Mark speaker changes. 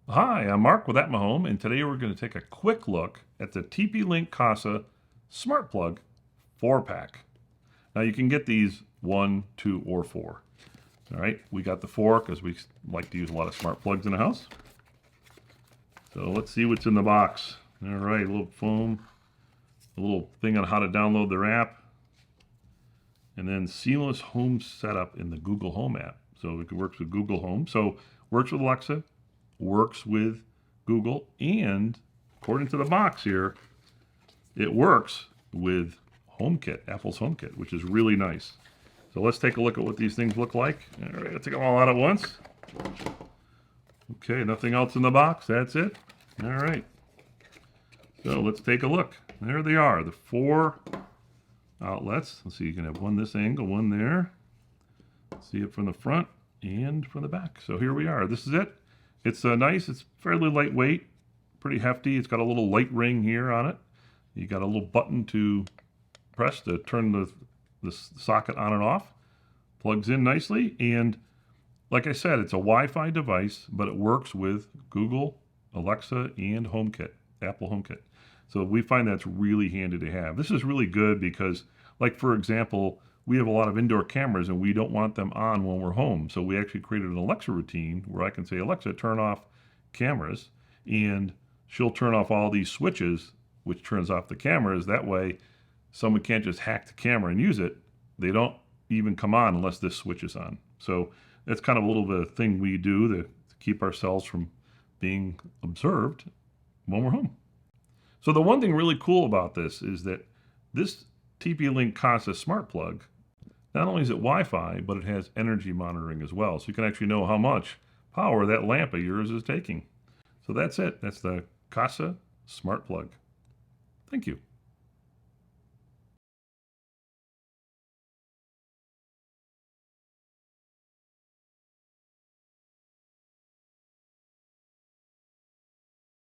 Speaker 1: Hi, I'm Mark with At My Home, and today we're going to take a quick look at the TP-Link Kasa Smart Plug 4-pack. Now you can get these 1, 2, or 4. All right, we got the 4 because we like to use a lot of smart plugs in the house. So let's see what's in the box. All right, a little foam, a little thing on how to download their app, and then seamless home setup in the Google Home app. So it works with Google Home. So works with Alexa, works with Google, and according to the box here, it works with HomeKit, Apple's HomeKit, which is really nice. So let's take a look at what these things look like. All right, let's take them all out at once. Okay, nothing else in the box. That's it. All right. So let's take a look. There they are, the 4 outlets. Let's see, you can have one this angle, one there. See it from the front and from the back. So here we are. This is it. It's nice. It's fairly lightweight, pretty hefty. It's got a little light ring here on it. You got a little button to press to turn the socket on and off. Plugs in nicely, and like I said, it's a Wi-Fi device, but it works with Google, Alexa, and HomeKit, Apple HomeKit. So we find that's really handy to have. This is really good because, like for example, we have a lot of indoor cameras and we don't want them on when we're home. So we actually created an Alexa routine where I can say, Alexa, turn off cameras, and she'll turn off all these switches, which turns off the cameras. That way someone can't just hack the camera and use it. They don't even come on unless this switch is on. So that's kind of a little bit of thing we do to keep ourselves from being observed when we're home. So the one thing really cool about this is that this TP-Link Kasa Smart Plug, not only is it Wi-Fi, but it has energy monitoring as well. So you can actually know how much power that lamp of yours is taking. So that's it. That's the Kasa Smart Plug. Thank you.